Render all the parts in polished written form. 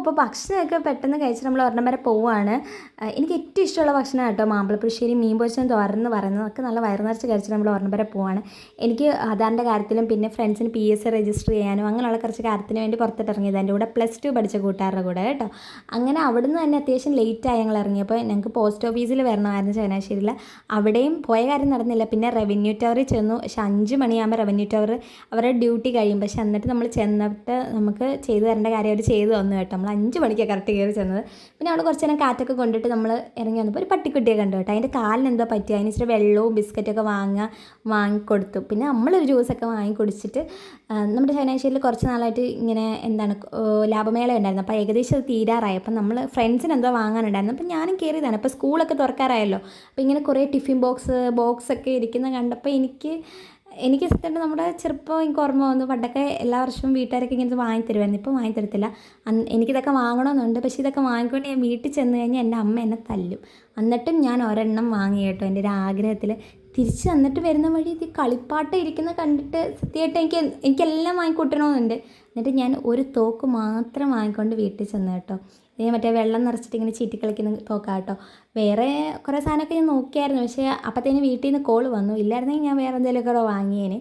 അപ്പോൾ ഭക്ഷണമൊക്കെ പെട്ടെന്ന് കഴിച്ച് നമ്മൾ ഒരെണ്ണം വരെ പോവുകയാണ്. എനിക്ക് ഏറ്റവും ഇഷ്ടമുള്ള ഭക്ഷണം കേട്ടോ മാമ്പഴപ്പുളിശ്ശേരി മീൻ പൊരിച്ചതും തോരനെന്ന് പറയുന്നത്. അതൊക്കെ നല്ല വയറ് നിറച്ച് കഴിച്ചിട്ട് നമ്മൾ ഒരെണ്ണം വരെ പോവുകയാണ്. എനിക്ക് ആധാറിൻ്റെ കാര്യത്തിലും പിന്നെ ഫ്രണ്ട്സിന് PSC രജിസ്റ്റർ ചെയ്യാനും അങ്ങനെയുള്ള കുറച്ച് കാര്യത്തിന് വേണ്ടി പുറത്തിട്ട് ഇറങ്ങിയത് എൻ്റെ കൂടെ +2 പഠിച്ച കൂട്ടുകാരുടെ കൂടെ കേട്ടോ. അങ്ങനെ അവിടുന്ന് തന്നെ അത്യാവശ്യം ലേറ്റായി ഞങ്ങൾ ഇറങ്ങിയപ്പോൾ ഞങ്ങൾക്ക് പോസ്റ്റ് ഓഫീസിൽ വരണമായിരുന്നു ചങ്ങനാശ്ശേരിയിൽ. അവിടെയും പോയ കാര്യം നടന്നില്ല. പിന്നെ റവന്യൂ ടവറിൽ ചെന്നു. പക്ഷെ 5 മണിയാകുമ്പോൾ റവന്യൂ ടവർ അവരുടെ ഡ്യൂട്ടി കഴിയും. പക്ഷെ എന്നിട്ട് നമ്മൾ ചെന്നിട്ട് നമുക്ക് ചെയ്തു തരേണ്ട കാര്യം അവർ ചെയ്തു തന്നു കേട്ടോ. നമ്മൾ 5 മണിക്കാണ് കറക്റ്റ് കയറി ചെന്നത്. പിന്നെ അവിടെ കുറച്ച് നേരം കാറ്റൊക്കെ കൊണ്ടിട്ട് നമ്മൾ ഇറങ്ങി വന്നപ്പോൾ ഒരു പട്ടിക്കുട്ടിയെ കണ്ടു കേട്ടോ. അതിൻ്റെ കാലിന് എന്തോ പറ്റി. അതിന് ഇച്ചിരി വെള്ളവും ബിസ്ക്കറ്റൊക്കെ വാങ്ങിക്കൊടുത്തു. പിന്നെ നമ്മളൊരു ജ്യൂസൊക്കെ വാങ്ങി കുടിച്ചിട്ട് നമ്മുടെ ചങ്ങനാശ്ശേരിയിൽ കുറച്ച് നാളായിട്ട് ഇങ്ങനെ ലാഭമേള ഉണ്ടായിരുന്നു. അപ്പോൾ ഏകദേശം അത് തീരാറായി. അപ്പം നമ്മൾ ഫ്രണ്ട്സിന് എന്തോ വാങ്ങാനുണ്ടായിരുന്നു. അപ്പോൾ ഞാനും കയറിയതാണ്. അപ്പോൾ സ്കൂളൊക്കെ തുറക്കാറായല്ലോ. അപ്പോൾ ഇങ്ങനെ കുറേ ടിഫിൻ ബോക്സൊക്കെ ഇരിക്കുന്ന കണ്ടപ്പോൾ എനിക്ക് സത്യമായിട്ട് നമ്മുടെ ചെറുപ്പം എനിക്ക് ഓർമ്മ വന്നു. പണ്ടൊക്കെ എല്ലാ വർഷവും വീട്ടുകാരൊക്കെ ഇങ്ങനെ വാങ്ങിത്തരുമായിരുന്നു. ഇപ്പോൾ വാങ്ങിത്തരത്തില്ല. എനിക്കിതൊക്കെ വാങ്ങണമെന്നുണ്ട്. പക്ഷേ ഇതൊക്കെ വാങ്ങിക്കൊണ്ട് ഞാൻ വീട്ടിൽ ചെന്ന് കഴിഞ്ഞാൽ എൻ്റെ അമ്മ എന്നെ തല്ലും. എന്നിട്ടും ഞാൻ ഒരെണ്ണം വാങ്ങി കേട്ടോ എൻ്റെ ഒരു ആഗ്രഹത്തിൽ. തിരിച്ച് വന്നിട്ട് വരുന്ന വഴി ഇത് കളിപ്പാട്ടം ഇരിക്കുന്ന കണ്ടിട്ട് സത്യമായിട്ട് എനിക്കെല്ലാം വാങ്ങിക്കൂട്ടണമെന്നുണ്ട്. എന്നിട്ട് ഞാൻ ഒരു തോക്ക് മാത്രം വാങ്ങിക്കൊണ്ട് വീട്ടിൽ ചെന്ന് കേട്ടോ. ഇത് മറ്റേ വെള്ളം നിറച്ചിട്ട് ഇങ്ങനെ ചീറ്റി കളിക്കുന്ന തോക്കാണ് കേട്ടോ. വേറെ കുറേ സാധനമൊക്കെ ഞാൻ നോക്കിയായിരുന്നു. പക്ഷേ അപ്പോഴത്തേന് വീട്ടിൽ നിന്ന് കോൾ വന്നു. ഇല്ലായിരുന്നെങ്കിൽ ഞാൻ വേറെ എന്തെങ്കിലുമൊക്കെ വാങ്ങിയേനെ.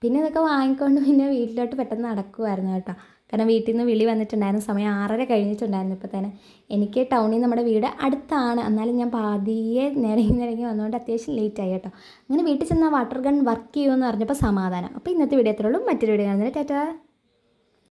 പിന്നെ ഇതൊക്കെ വാങ്ങിക്കൊണ്ട് പിന്നെ വീട്ടിലോട്ട് പെട്ടെന്ന് നടക്കുമായിരുന്നു കേട്ടോ. കാരണം വീട്ടിൽ നിന്ന് വിളി വന്നിട്ടുണ്ടായിരുന്നു. സമയം 6:30 കഴിഞ്ഞിട്ടുണ്ടായിരുന്നു. ഇപ്പോൾ തന്നെ എനിക്ക് ടൗണിൽ നമ്മുടെ വീട് അടുത്താണ്. എന്നാലും ഞാൻ പാതിയെ നിരങ്ങി വന്നുകൊണ്ട് അത്യാവശ്യം ലേറ്റായി കേട്ടോ. അങ്ങനെ വീട്ടിൽ ചെന്ന് വാട്ടർ ഗൺ വർക്ക് ചെയ്യുമെന്ന് പറഞ്ഞപ്പോൾ സമാധാനം. അപ്പോൾ ഇന്നത്തെ വീഡിയോ എത്രയുള്ളൂ. മറ്റൊരു വീഡിയോ കാണുന്നത്. ടാറ്റാ.